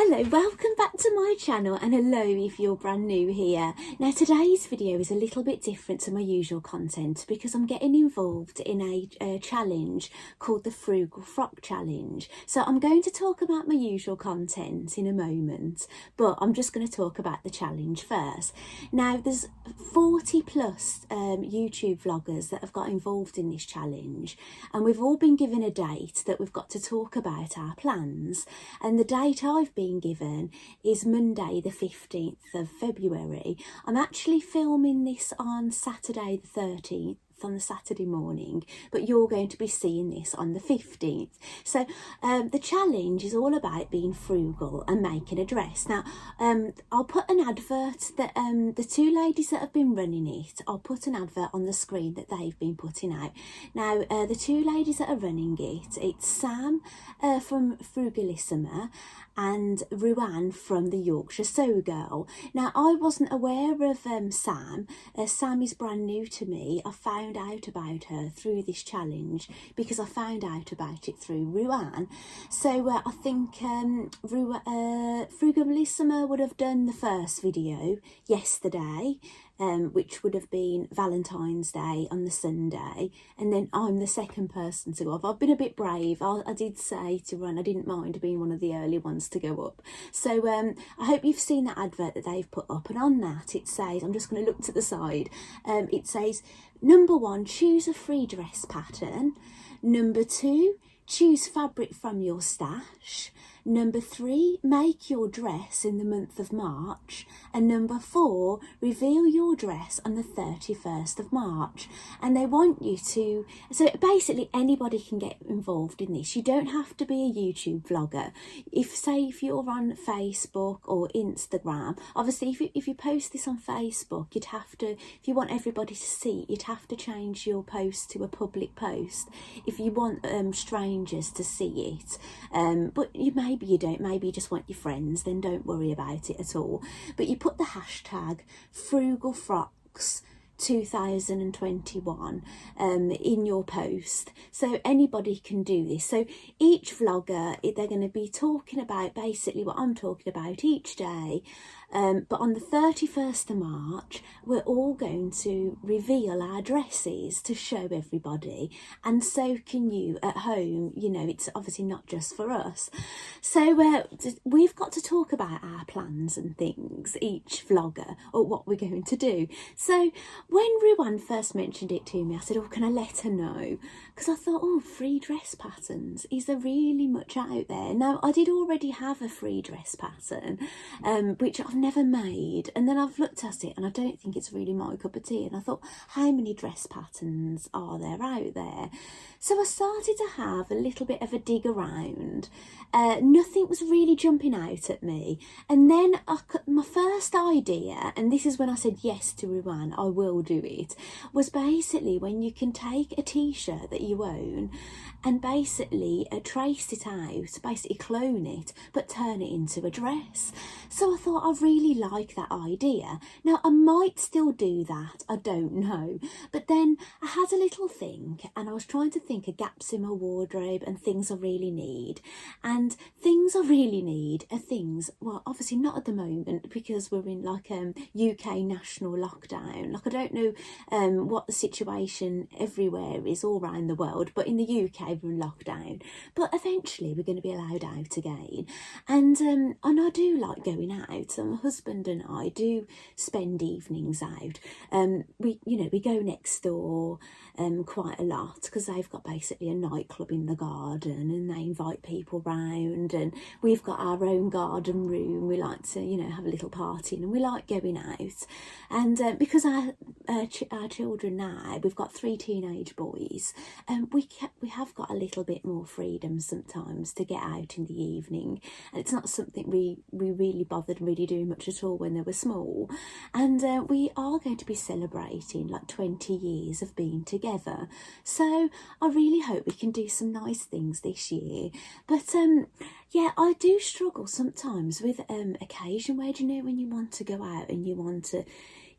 Hello, welcome back to my channel, and hello if you're brand new here. Now today's video is a little bit different to my usual content because I'm getting involved in a challenge called the Frugal Frock Challenge. So I'm going to talk about my usual content in a moment, but I'm just going to talk about the challenge first. Now there's 40 plus YouTube vloggers that have got involved in this challenge, and we've all been given a date that we've got to talk about our plans, and the date I've been given is Monday the 15th of February. I'm actually filming this on Saturday the 13th, on the Saturday morning, but you're going to be seeing this on the 15th. So the challenge is all about being frugal and making a dress. Now I'll put an advert that the two ladies that have been running it, I'll put an advert on the screen that they've been putting out. Now the two ladies that are running it, it's Sam from Frugalissima and Ruan from the Yorkshire Sew Girl. Now I wasn't aware of Sam. Sam is brand new to me. I found out about her through this challenge because I found out about it through Ruan. So I think Frugalissima would have done the first video yesterday, which would have been Valentine's Day on the Sunday, and then I'm the second person to go up. I've been a bit brave. I did say to Run I didn't mind being one of the early ones to go up. So I hope you've seen that advert that they've put up, and on that it says, I'm just going to look to the side, it says number 1, choose a free dress pattern. Number 2, choose fabric from your stash. Number 3, make your dress in the month of March. And number 4, reveal your dress on the 31st of March. And they want you to, so basically anybody can get involved in this. You don't have to be a YouTube vlogger. If you're on Facebook or Instagram, obviously if you post this on Facebook, you'd have to, if you want everybody to see, you'd have to change your post to a public post if you want strangers to see it. But maybe you don't, maybe you just want your friends, then don't worry about it at all. But you put the hashtag FrugalFrocks 2021 in your post, so anybody can do this. So each vlogger, they're going to be talking about basically what I'm talking about each day, but on the 31st of March we're all going to reveal our dresses to show everybody, and so can you at home. You know, it's obviously not just for us. So we've got to talk about our plans and things, each vlogger, or what we're going to do. So when Ruan first mentioned it to me, I said, oh, can I let her know? Because I thought, oh, free dress patterns, is there really much out there? Now, I did already have a free dress pattern, which I've never made. And then I've looked at it and I don't think it's really my cup of tea. And I thought, how many dress patterns are there out there? So I started to have a little bit of a dig around. Nothing was really jumping out at me. And then my first idea, and this is when I said yes to Ruan, I will do it, was basically when you can take a t-shirt that you own and basically trace it out, basically clone it, but turn it into a dress. So I thought I really like that idea. Now I might still do that, I don't know. But then I had a little think, and I was trying to think of gaps in my wardrobe and things I really need. And things I really need are things, well, obviously not at the moment because we're in like UK national lockdown. Like I don't know what the situation everywhere is all around the world, but in the UK we're in lockdown. But eventually we're going to be allowed out again, and I do like going out. And my husband and I do spend evenings out. We go next door quite a lot because they've got basically a nightclub in the garden, and they invite people round, and we've got our own garden room. We like to, have a little party, and we like going out. And because our children now, we've got 3 teenage boys, and we have got a little bit more freedom sometimes to get out in the evening, and it's not something we really bothered really doing much at all when they were small. And we are going to be celebrating like 20 years of being together, so I really hope we can do some nice things this year. But yeah, I do struggle sometimes with occasion where, when you want to go out and you want to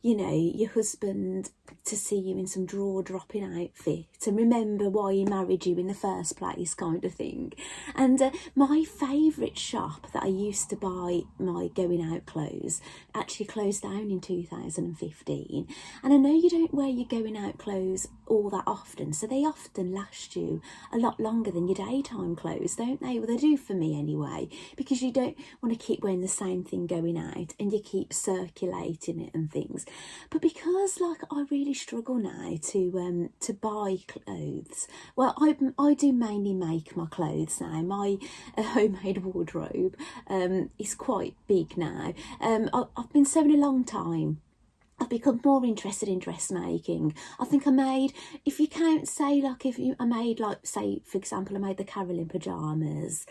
you know, your husband to see you in some draw-dropping outfit and remember why he married you in the first place, kind of thing. And my favourite shop that I used to buy my going out clothes actually closed down in 2015. And I know you don't wear your going out clothes all that often, so they often last you a lot longer than your daytime clothes, don't they? Well, they do for me anyway, because you don't want to keep wearing the same thing going out and you keep circulating it and things. But because like I really struggle now to buy clothes, well, I do mainly make my clothes now. My homemade wardrobe is quite big now. I've been sewing a long time. I've become more interested in dressmaking. I think I made, if you count, say, like I made, like, say, for example, I made the Carolyn pyjamas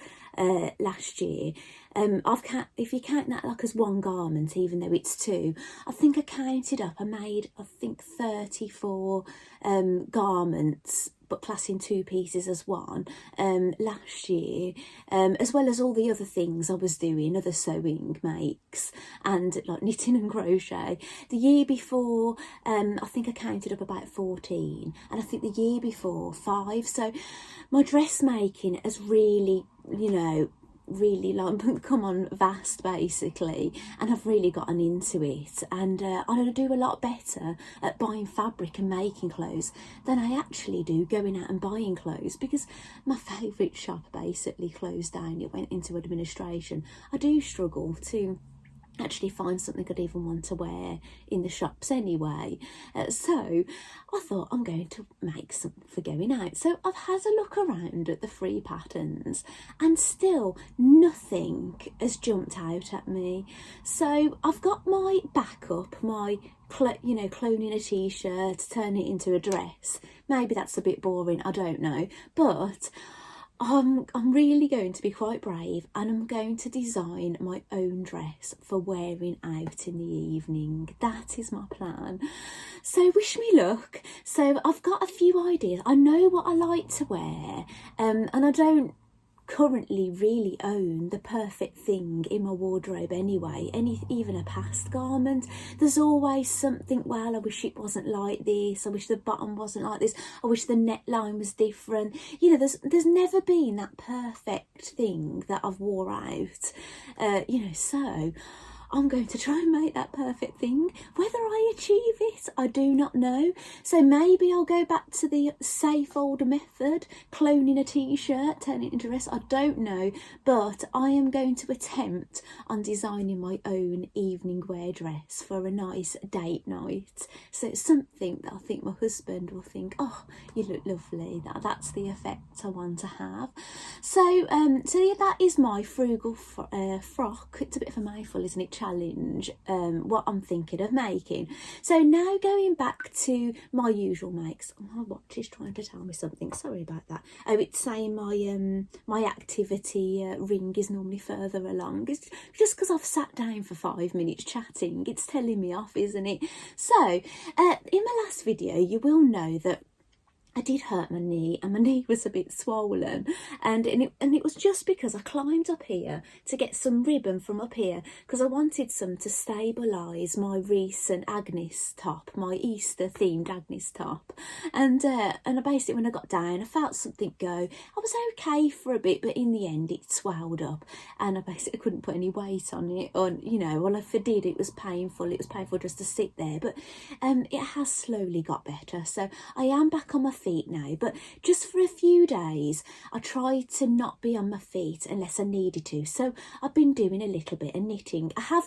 last year. If you count that like as one garment, even though it's two, I think I counted up, I made, I think, 34 garments, but classing two pieces as one, last year, as well as all the other things I was doing, other sewing makes and like knitting and crochet. The year before, I think I counted up about 14, and I think the year before 5. So my dressmaking has really, you know, really like come on vast basically, and I've really gotten into it, and I do a lot better at buying fabric and making clothes than I actually do going out and buying clothes, because my favourite shop basically closed down. It went into administration. I do struggle to actually find something I'd even want to wear in the shops anyway. So I thought I'm going to make something for going out. So I've had a look around at the free patterns and still nothing has jumped out at me. So I've got my backup, my cloning a t-shirt, turn it into a dress. Maybe that's a bit boring, I don't know, but I'm really going to be quite brave, and I'm going to design my own dress for wearing out in the evening. That is my plan. So wish me luck. So I've got a few ideas. I know what I like to wear, and I don't currently really own the perfect thing in my wardrobe anyway, even a past garment. There's always something, well, I wish it wasn't like this, I wish the bottom wasn't like this, I wish the neckline was different. You know, there's never been that perfect thing that I've wore out, you know, so I'm going to try and make that perfect thing. Whether I achieve it, I do not know. So maybe I'll go back to the safe older method, cloning a t-shirt, turning it into a dress. I don't know, but I am going to attempt on designing my own evening wear dress for a nice date night. So it's something that I think my husband will think, oh, you look lovely. That's the effect I want to have. So yeah, that is my frugal frock. It's a bit of a mouthful, isn't it? Challenge, what I'm thinking of making. So now going back to my usual makes. My watch is trying to tell me something, sorry about that. Oh, it's saying my activity ring is normally further along. It's just because I've sat down for 5 minutes chatting, it's telling me off, isn't it? So in my last video you will know that I did hurt my knee, and my knee was a bit swollen, and it was just because I climbed up here to get some ribbon from up here, because I wanted some to stabilise my recent Agnes top, my Easter themed Agnes top, and I basically, when I got down, I felt something go. I was okay for a bit, but in the end it swelled up, and I basically couldn't put any weight on it, or you know, well, if I did, it was painful. It was painful just to sit there, but it has slowly got better. So I am back on my feet now, but just for a few days I tried to not be on my feet unless I needed to. So I've been doing a little bit of knitting. I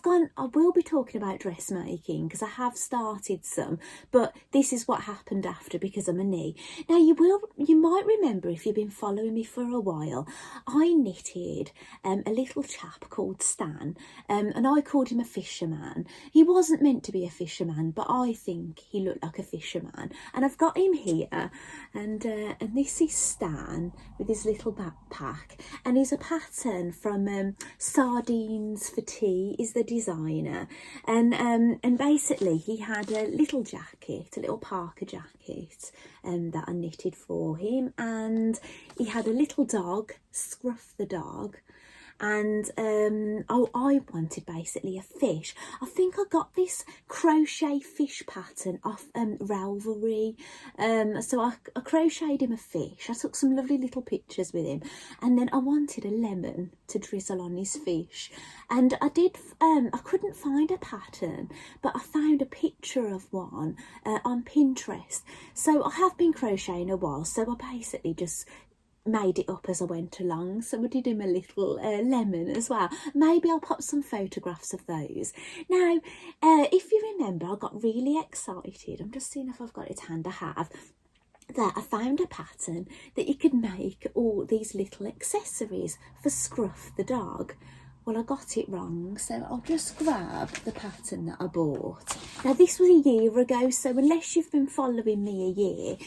will be talking about dressmaking because I have started some, but this is what happened after because of my knee. Now you might remember, if you've been following me for a while, I knitted a little chap called Stan, and I called him a fisherman. He wasn't meant to be a fisherman, but I think he looked like a fisherman, and I've got him here. And this is Stan with his little backpack, and he's a pattern from Sardines for Tea is the designer, and basically he had a little jacket, a little parka jacket that I knitted for him, and he had a little dog, Scruff the dog, and I wanted basically a fish. I think I got this crochet fish pattern off Ravelry, so I crocheted him a fish. I took some lovely little pictures with him, and then I wanted a lemon to drizzle on his fish, and I did. I couldn't find a pattern, but I found a picture of one on Pinterest. So I have been crocheting a while, so I basically just made it up as I went along. So I did him a little lemon as well. Maybe I'll pop some photographs of those. Now, if you remember, I got really excited. I'm just seeing if I've got it to hand. I have. That I found a pattern that you could make all these little accessories for Scruff the dog. Well, I got it wrong, so I'll just grab the pattern that I bought. Now, this was a year ago, so unless you've been following me a year,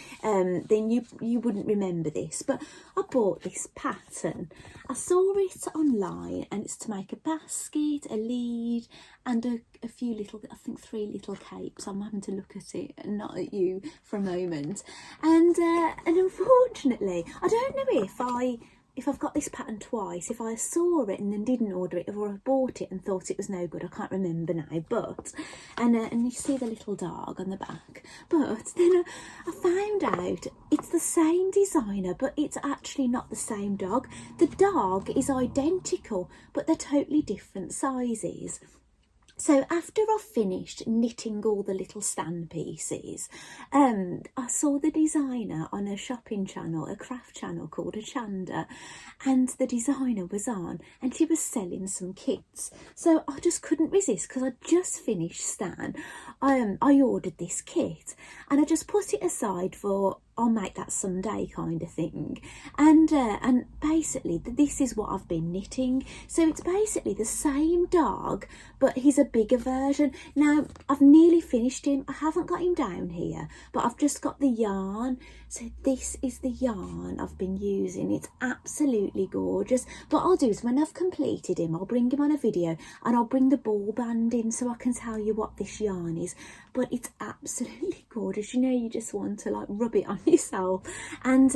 then you wouldn't remember this. But I bought this pattern. I saw it online, and it's to make a basket, a lead, and a few little, I think 3 little capes. I'm having to look at it and not at you for a moment. And unfortunately, I don't know if I've got this pattern twice, if I saw it and then didn't order it, or I bought it and thought it was no good, I can't remember now. But and you see the little dog on the back. But then I found out it's the same designer, but it's actually not the same dog. The dog is identical, but they're totally different sizes. So after I finished knitting all the little stand pieces, I saw the designer on a shopping channel, a craft channel called Achanda, and the designer was on and she was selling some kits. So I just couldn't resist because I just finished Stan. I ordered this kit and I just put it aside for I'll make that someday kind of thing. And basically this is what I've been knitting. So it's basically the same dog, but he's a bigger version. Now, I've nearly finished him. I haven't got him down here, but I've just got the yarn. So this is the yarn I've been using. It's absolutely gorgeous. What I'll do is when I've completed him, I'll bring him on a video and I'll bring the ball band in so I can tell you what this yarn is. But it's absolutely gorgeous. You know, you just want to like rub it on yourself. And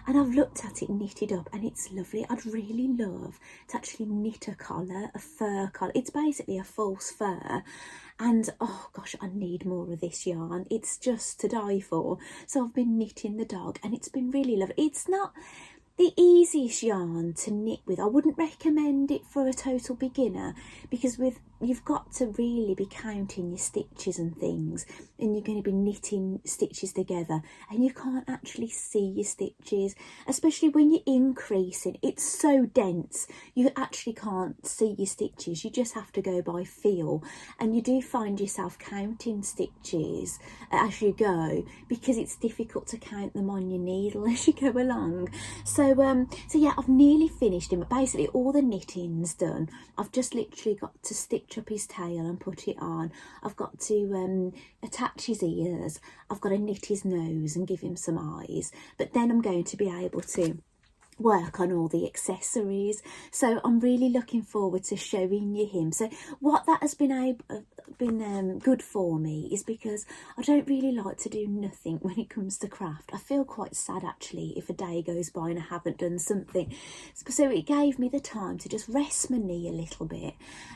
I've looked at it knitted up and it's lovely. I'd really love to actually knit a collar, a fur collar. It's basically a false fur. And oh gosh, I need more of this yarn. It's just to die for. So I've been knitting the dog and it's been really lovely. It's not the easiest yarn to knit with. I wouldn't recommend it for a total beginner because you've got to really be counting your stitches and things, and you're going to be knitting stitches together and you can't actually see your stitches, especially when you're increasing. It's so dense you actually can't see your stitches. You just have to go by feel, and you do find yourself counting stitches as you go because it's difficult to count them on your needle as you go along. So yeah, I've nearly finished him. Basically all the knitting's done. I've just literally got to stitch up his tail and put it on. I've got to attach his ears. I've got to knit his nose and give him some eyes. But then I'm going to be able to work on all the accessories. So I'm really looking forward to showing you him. So what that has been good for me is because I don't really like to do nothing when it comes to craft. I feel quite sad actually if a day goes by and I haven't done something. So it gave me the time to just rest my knee a little bit,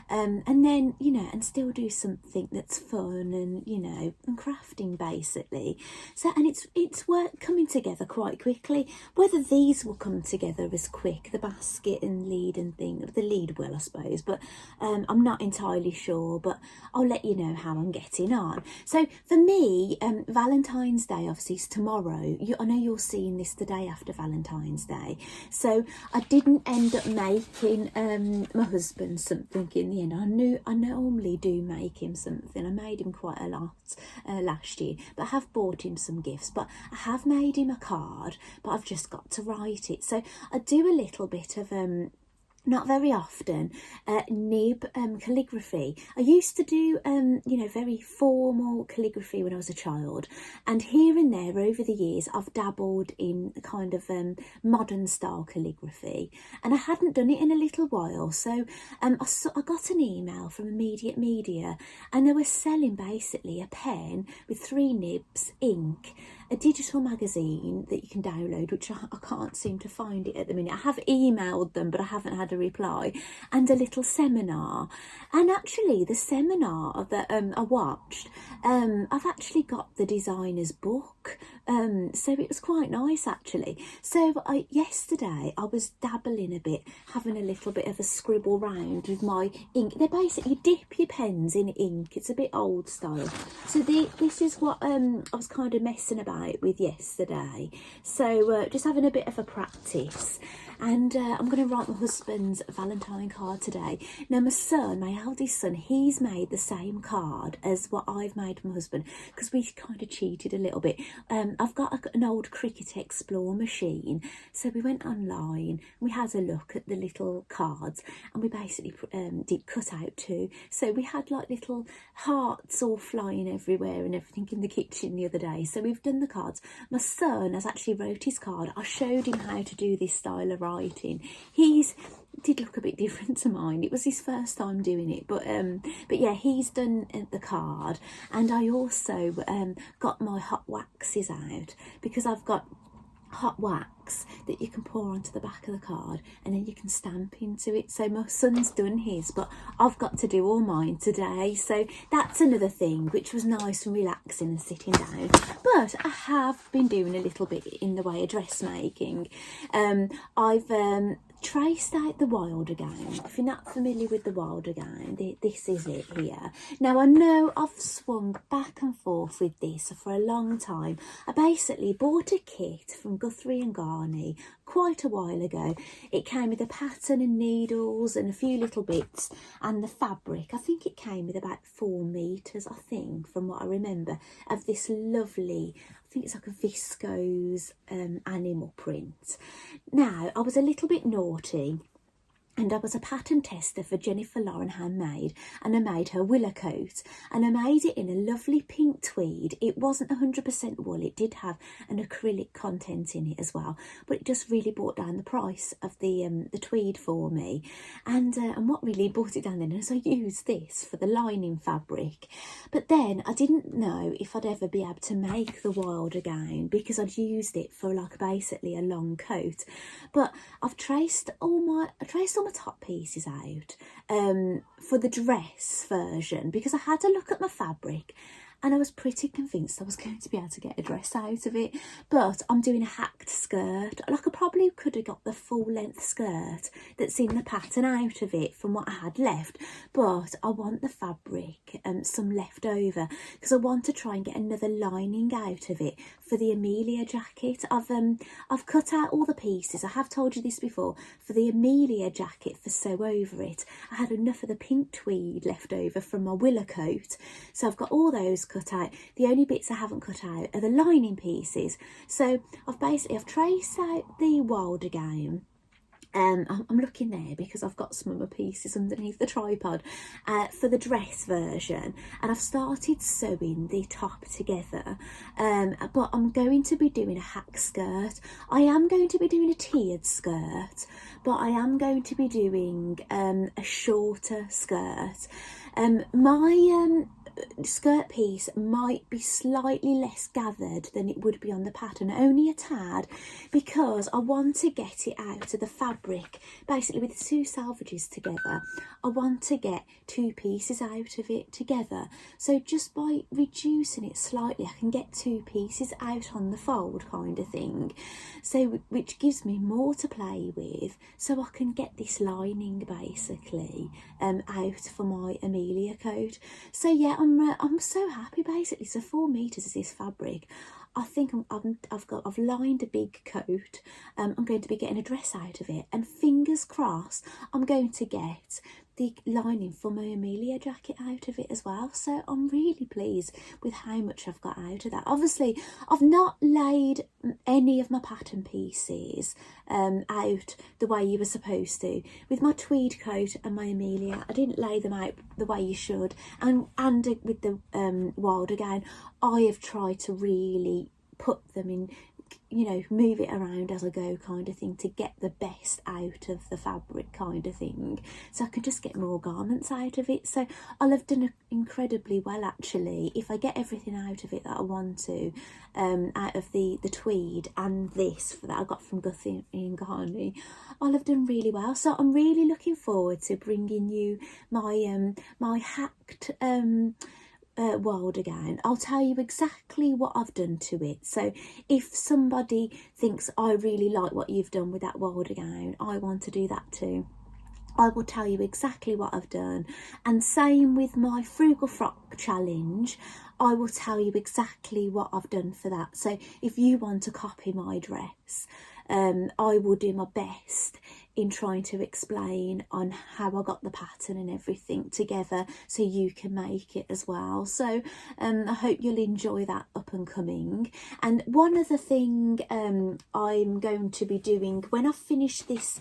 and then, you know, and still do something that's fun and, you know, and crafting basically. So, and it's work coming together quite quickly. Whether these will come together as quick, the basket and lead and thing, the lead will, I suppose, but I'm not entirely sure, but I'll let you know how I'm getting on. So for me, Valentine's Day obviously is tomorrow. I know you're seeing this the day after Valentine's Day, so I didn't end up making my husband something in the end. I normally do make him something. I made him quite a lot last year, but I have bought him some gifts. But I have made him a card, but I've just got to write it. So I do a little bit of not very often, nib calligraphy. I used to do, you know, very formal calligraphy when I was a child, and here and there over the years I've dabbled in kind of modern style calligraphy, and I hadn't done it in a little while. So I got an email from Immediate Media, and they were selling basically a pen with 3 nibs, ink, a digital magazine that you can download, which I can't seem to find it at the minute. I have emailed them, but I haven't had a reply, and a little seminar. And actually the seminar that I watched, I've actually got the designer's book, so it was quite nice actually. So yesterday I was dabbling a bit, having a little bit of a scribble round with my ink. They basically dip your pens in ink. It's a bit old style. So this is what I was kind of messing about with yesterday. So just having a bit of a practice. And I'm going to write my husband's Valentine card today. Now my son, my eldest son, he's made the same card as what I've made for my husband, because we kind of cheated a little bit. I've got an old Cricut Explore machine, so we went online, we had a look at the little cards, and we basically did cut out too. So we had like little hearts all flying everywhere and everything in the kitchen the other day. So we've done the cards. My son has actually wrote his card. I showed him how to do this style of writing. He's did look a bit different to mine. It was his first time doing it, but yeah, he's done the card. And I also got my hot waxes out, because I've got hot wax that you can pour onto the back of the card and then you can stamp into it. So my son's done his, but I've got to do all mine today. So that's another thing which was nice and relaxing and sitting down. But I have been doing a little bit in the way of dressmaking. I've traced out the wilder gown. If you're not familiar with the wilder gown, this is it here. Now I know I've swung back and forth with this for a long time. I basically bought a kit from Guthrie and Garney quite a while ago. It came with a pattern and needles and a few little bits and the fabric. I think it came with about 4 meters, I think, from what I remember, of this lovely, I think it's like a viscose animal print. Now, I was a little bit naughty, and I was a pattern tester for Jennifer Lauren Handmade, and I made her willow coat, and I made it in a lovely pink tweed. It wasn't 100% wool, it did have an acrylic content in it as well, but it just really brought down the price of the tweed for me. And what really brought it down then is I used this for the lining fabric. But then I didn't know if I'd ever be able to make the wilder gown, because I'd used it for like basically a long coat. But I've traced all my top pieces out for the dress version, because I had a look at my fabric and I was pretty convinced I was going to be able to get a dress out of it. But I'm doing a hacked skirt. Like, I probably could have got the full length skirt that's in the pattern out of it from what I had left, but I want the fabric some left over, because I want to try and get another lining out of it for the Amelia jacket. I've cut out all the pieces. I have told you this before. For the Amelia jacket, for sew over it, I had enough of the pink tweed left over from my willow coat, so I've got all those cut out. The only bits I haven't cut out are the lining pieces. So I've traced out the wilder gown. I'm looking there because I've got some of my pieces underneath the tripod for the dress version, and I've started sewing the top together, but I'm going to be doing a hack skirt. I am going to be doing a tiered skirt, but I am going to be doing a shorter skirt. My skirt piece might be slightly less gathered than it would be on the pattern, only a tad, because I want to get it out of the fabric basically with 2 salvages together. I want to get 2 pieces out of it together, so just by reducing it slightly I can get 2 pieces out on the fold kind of thing, so which gives me more to play with, so I can get this lining basically out for my Amelia coat. So yeah, I'm so happy basically. So 4 meters is this fabric. I think I've lined a big coat. I'm going to be getting a dress out of it, and fingers crossed I'm going to get the lining for my Amelia jacket out of it as well. So I'm really pleased with how much I've got out of that. Obviously I've not laid any of my pattern pieces out the way you were supposed to. With my tweed coat and my Amelia, I didn't lay them out the way you should, and with the wilder gown I have tried to really put them in you know, move it around as I go kind of thing to get the best out of the fabric kind of thing, so I can just get more garments out of it. So I'll have done incredibly well actually if I get everything out of it that I want to, out of the tweed and this that I got from Guthrie and Garney. I'll have done really well. So I'm really looking forward to bringing you my my hacked wilder gown. I'll tell you exactly what I've done to it. So if somebody thinks I really like what you've done with that wilder gown, I want to do that too. I will tell you exactly what I've done. And same with my frugal frock challenge, I will tell you exactly what I've done for that. So if you want to copy my dress, I will do my best in trying to explain on how I got the pattern and everything together so you can make it as well. So I hope you'll enjoy that up and coming. And one other thing I'm going to be doing when I finish this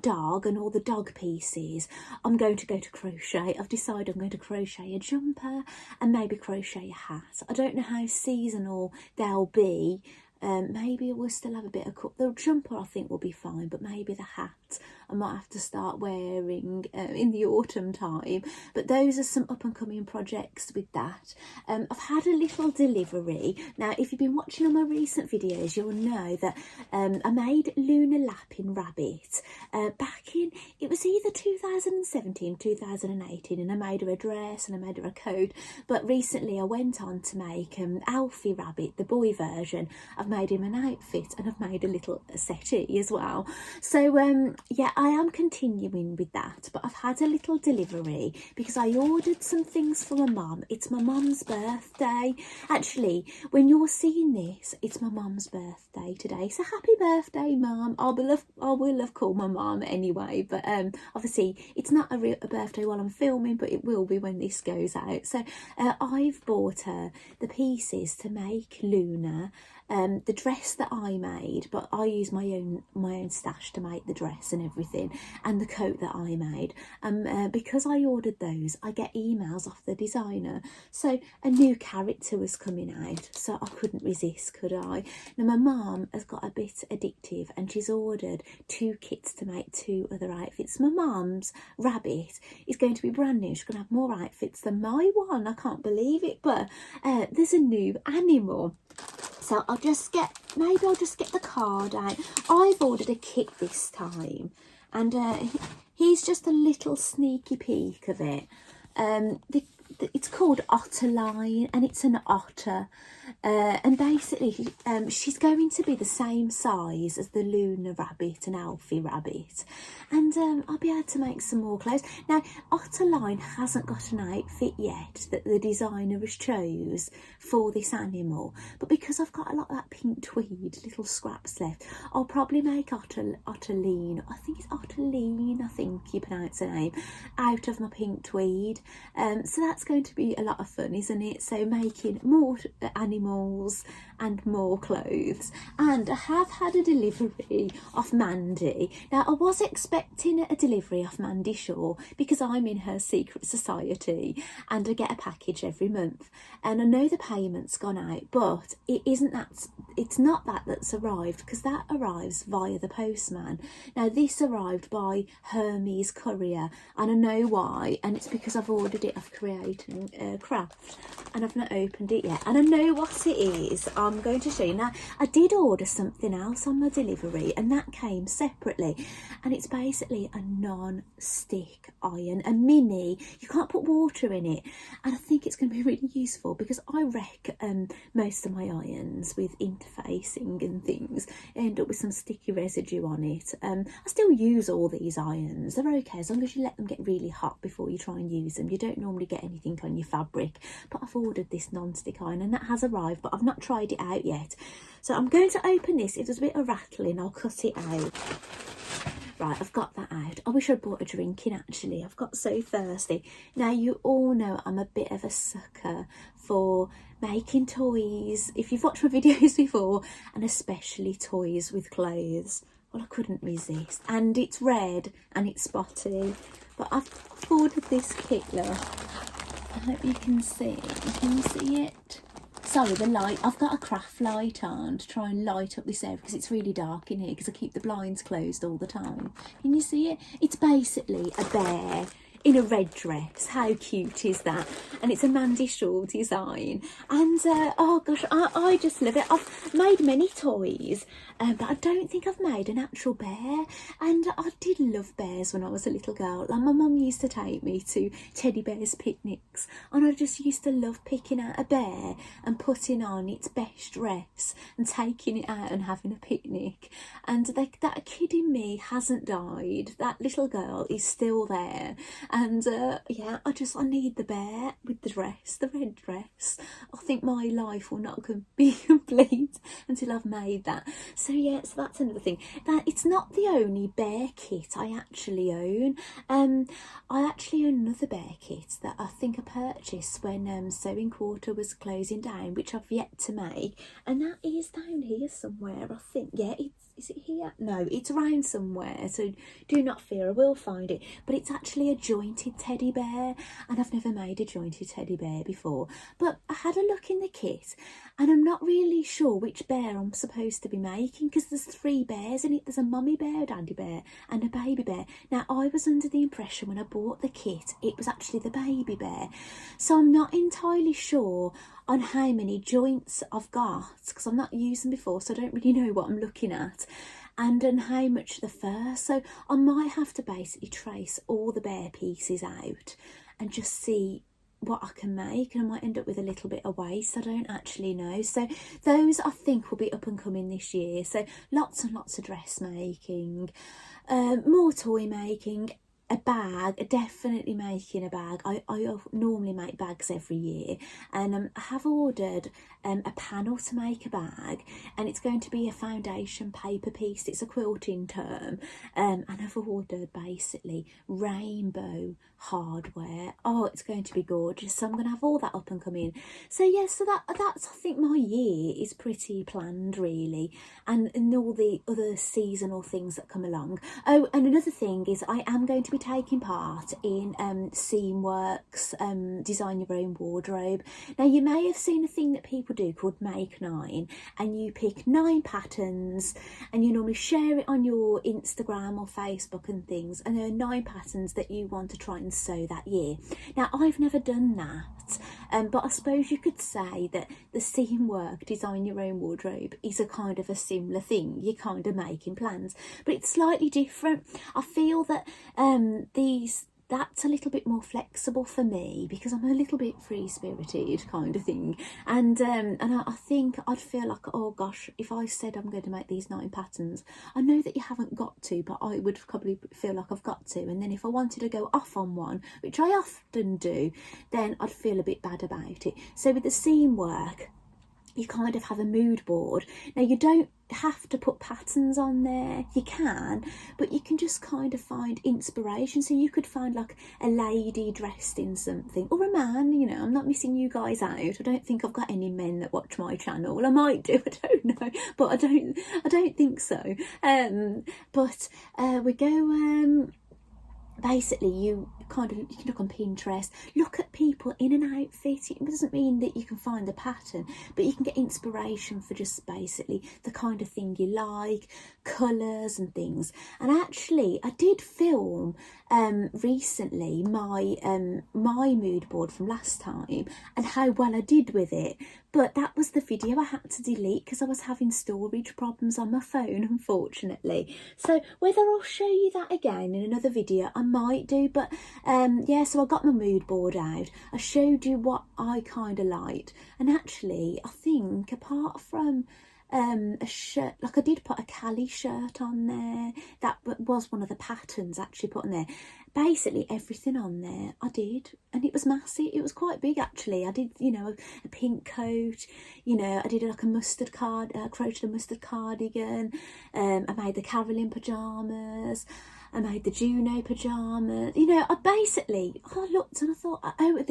dog and all the dog pieces, I'm going to go to crochet. I've decided I'm going to crochet a jumper and maybe crochet a hat. I don't know how seasonal they'll be. Maybe we'll still have a bit of the jumper I think will be fine, but maybe the hat I might have to start wearing in the autumn time. But those are some up and coming projects with that. I've had a little delivery. Now if you've been watching on my recent videos, you'll know that I made Luna Lapping Rabbit back in, it was either 2017 2018, and I made her a dress and I made her a coat. But recently I went on to make Alfie Rabbit, the boy version. I've made him an outfit and I've made a little settee as well. So yeah, I am continuing with that, but I've had a little delivery because I ordered some things for my mum. It's my mum's birthday. Actually, when you're seeing this, it's my mum's birthday today. So happy birthday, Mum. I will have called my mum anyway, but obviously it's not a birthday while I'm filming, but it will be when this goes out. So I've bought her the pieces to make Luna the dress that I made, but I used my own stash to make the dress and everything, and the coat that I made. Because I ordered those, I get emails off the designer. So a new character was coming out, so I couldn't resist, could I? Now my mum has got a bit addictive and she's ordered 2 kits to make 2 other outfits. My mum's rabbit is going to be brand new. She's going to have more outfits than my one. I can't believe it, but there's a new animal. So I'll just get the card out. I've ordered a kit this time, and here's just a little sneaky peek of it. It's called Otterline, and it's an otter. And basically she's going to be the same size as the Luna Rabbit and Alfie Rabbit, and I'll be able to make some more clothes. Now Otterline hasn't got an outfit yet that the designer has chose for this animal, but because I've got a lot of that pink tweed, little scraps left, I'll probably make Otterline, I think it's Otterline, I think you pronounce her name, out of my pink tweed. So that's going to be a lot of fun, isn't it? So making more animals and more clothes. And I have had a delivery off Mandy. Now I was expecting a delivery off Mandy Shaw because I'm in her secret society and I get a package every month, and I know the payment's gone out, but it's not that that's arrived, because that arrives via the postman. Now this arrived by Hermes Courier, and I know why, and it's because I've ordered it off Creating Craft and I've not opened it yet, and I know what it is. I'm going to show you. Now I did order something else on my delivery and that came separately, and it's basically a non-stick iron, a mini. You can't put water in it, and I think it's going to be really useful because I wreck most of my irons with interfacing and things, end up with some sticky residue on it. I still use all these irons. They're okay as long as you let them get really hot before you try and use them. You don't normally get anything on your fabric, but I've ordered this non-stick iron and that has arrived, but I've not tried it out yet. So I'm going to open this. If there's a bit of rattling, I'll cut it out. Right, I've got that out. I wish I'd bought a drink in actually. I've got so thirsty. Now you all know I'm a bit of a sucker for making toys. If you've watched my videos before, and especially toys with clothes, well I couldn't resist. And it's red and it's spotty, but I've ordered this kit, look. I hope you can see. Can you see it? Sorry, the light, I've got a craft light on to try and light up this area because it's really dark in here because I keep the blinds closed all the time. Can you see it? It's basically a bear in a red dress. How cute is that? And it's a Mandy Shaw design. And oh gosh, I just love it. I've made many toys, but I don't think I've made an actual bear. And I did love bears when I was a little girl. Like, my mum used to take me to teddy bears picnics, and I just used to love picking out a bear and putting on its best dress and taking it out and having a picnic. And that kid in me hasn't died. That little girl is still there. And yeah, I need the bear with the dress, the red dress. I think my life will not be complete until I've made that. So yeah, so that's another thing. That it's not the only bear kit I actually own. I actually own another bear kit that I think I purchased when Sewing Quarter was closing down, which I've yet to make, and that is down here somewhere. I think, yeah, is it here? No, it's around somewhere, so do not fear, I will find it. But it's actually a jointed teddy bear, and I've never made a jointed teddy bear before. But I had a look in the kit, and I'm not really sure which bear I'm supposed to be making because there's 3 bears in it. There's a mummy bear, a daddy bear, and a baby bear. Now, I was under the impression when I bought the kit, it was actually the baby bear. So I'm not entirely sure on how many joints I've got because I'm not used them before, so I don't really know what I'm looking at, and how much the fur. So I might have to basically trace all the bear pieces out and just see what I can make, and I might end up with a little bit of waste. I don't actually know. So those I think will be up and coming this year. So lots and lots of dressmaking, more toy making, a bag, definitely making a bag. I normally make bags every year, and I have ordered a panel to make a bag, and it's going to be a foundation paper piece. It's a quilting term, and I've ordered basically rainbow hardware. Oh, it's going to be gorgeous. So I'm going to have all that up and coming. So yeah, so that's I think my year is pretty planned really, and all the other seasonal things that come along. Oh, and another thing is I am going to be taking part in Seamworks Design Your Own Wardrobe. Now, you may have seen a thing that people do called Make 9, and you pick 9 patterns and you normally share it on your Instagram or Facebook and things, and there are 9 patterns that you want to try and sew that year. Now, I've never done that, but I suppose you could say that the Seamwork Design Your Own Wardrobe is a kind of a similar thing. You're kind of making plans, but it's slightly different. I feel that that's a little bit more flexible for me because I'm a little bit free-spirited kind of thing, and I think I'd feel like, oh gosh, if I said I'm going to make these 9 patterns, I know that you haven't got to, but I would probably feel like I've got to, and then if I wanted to go off on one, which I often do, then I'd feel a bit bad about it. So with the seam work, you kind of have a mood board. Now, you don't have to put patterns on there, you can, but you can just kind of find inspiration. So you could find like a lady dressed in something, or a man, you know. I'm not missing you guys out. I don't think I've got any men that watch my channel. Well, I might do, I don't know, but I don't think so. But we go basically, you can look on Pinterest, look at people in an outfit. It doesn't mean that you can find the pattern, but you can get inspiration for just basically the kind of thing you like, colours and things. And actually, I did film recently my mood board from last time and how well I did with it, but that was the video I had to delete because I was having storage problems on my phone, unfortunately. So whether I'll show you that again in another video, I might do, but yeah, so I got my mood board out. I showed you what I kind of liked, and actually I think apart from a shirt, like I did put a Cali shirt on there, that was one of the patterns actually put on there. Basically everything on there I did, and it was massive. It was quite big actually. I did, you know, a pink coat, you know, I did like a mustard crocheted a mustard cardigan, I made the Carolyn pyjamas. I made the Juno pyjamas. You know, I looked and I thought, oh,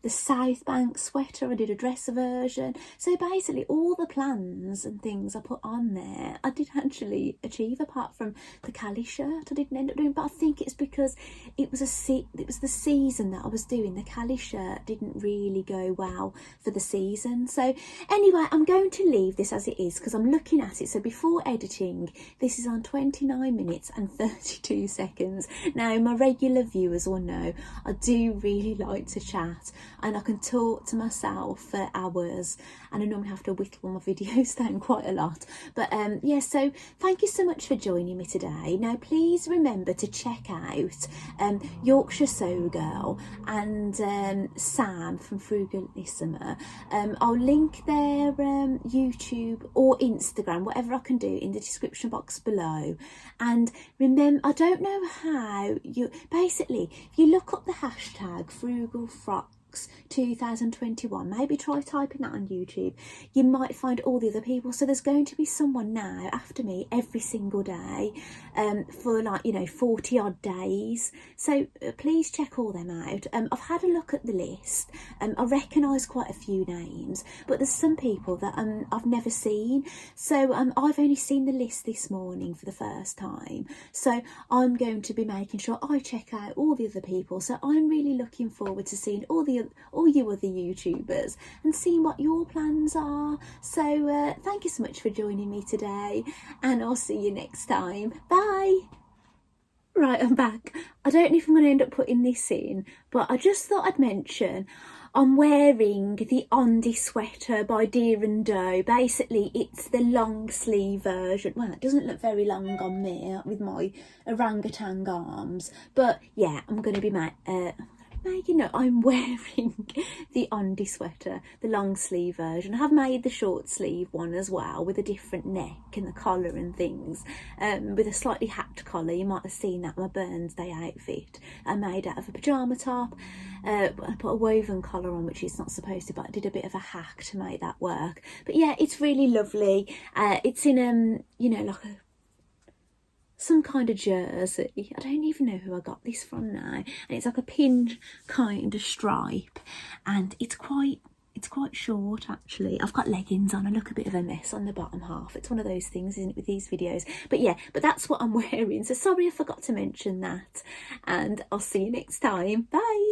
the South Bank sweater, I did a dress version. So basically all the plans and things I put on there, I did actually achieve, apart from the Cali shirt I didn't end up doing. But I think it's because it was the season that I was doing. The Cali shirt didn't really go well for the season. So anyway, I'm going to leave this as it is because I'm looking at it. So before editing, this is on 29 minutes and 32 seconds. Now, my regular viewers will know I do really like to chat, and I can talk to myself for hours, and I normally have to whittle my videos down quite a lot. But yeah, so thank you so much for joining me today. Now, please remember to check out Yorkshire Sew Girl and Sam from Frugalissima. I'll link their YouTube or Instagram, whatever I can do, in the description box below. And remember, I don't know how you basically, if you look up the hashtag Frugal Frocks 2021, maybe try typing that on YouTube, you might find all the other people. So there's going to be someone now after me every single day for, like, you know, 40 odd days. So please check all them out. I've had a look at the list. I recognise quite a few names, but there's some people that I've never seen. So I've only seen the list this morning for the first time, so I'm going to be making sure I check out all the other people. So I'm really looking forward to seeing all you other YouTubers and seeing what your plans are. So thank you so much for joining me today, and I'll see you next time. Bye. Right, I'm back. I don't know if I'm going to end up putting this in, but I just thought I'd mention I'm wearing the Ondi sweater by Deer and Doe. Basically, it's the long sleeve version. Well, it doesn't look very long on me with my orangutan arms, but yeah, I'm going to be I'm wearing the Ondi sweater, the long sleeve version. I have made the short sleeve one as well, with a different neck and the collar and things, with a slightly hacked collar. You might have seen that, my Burns Day outfit I made out of a pyjama top. I put a woven collar on, which is not supposed to, but I did a bit of a hack to make that work. But yeah, it's really lovely. It's in you know, like some kind of jersey. I don't even know who I got this from now, and it's like a pinned kind of stripe, and it's quite short actually. I've got leggings on. I look a bit of a mess on the bottom half. It's one of those things, isn't it, with these videos? But yeah, but that's what I'm wearing. So sorry I forgot to mention that, and I'll see you next time. Bye.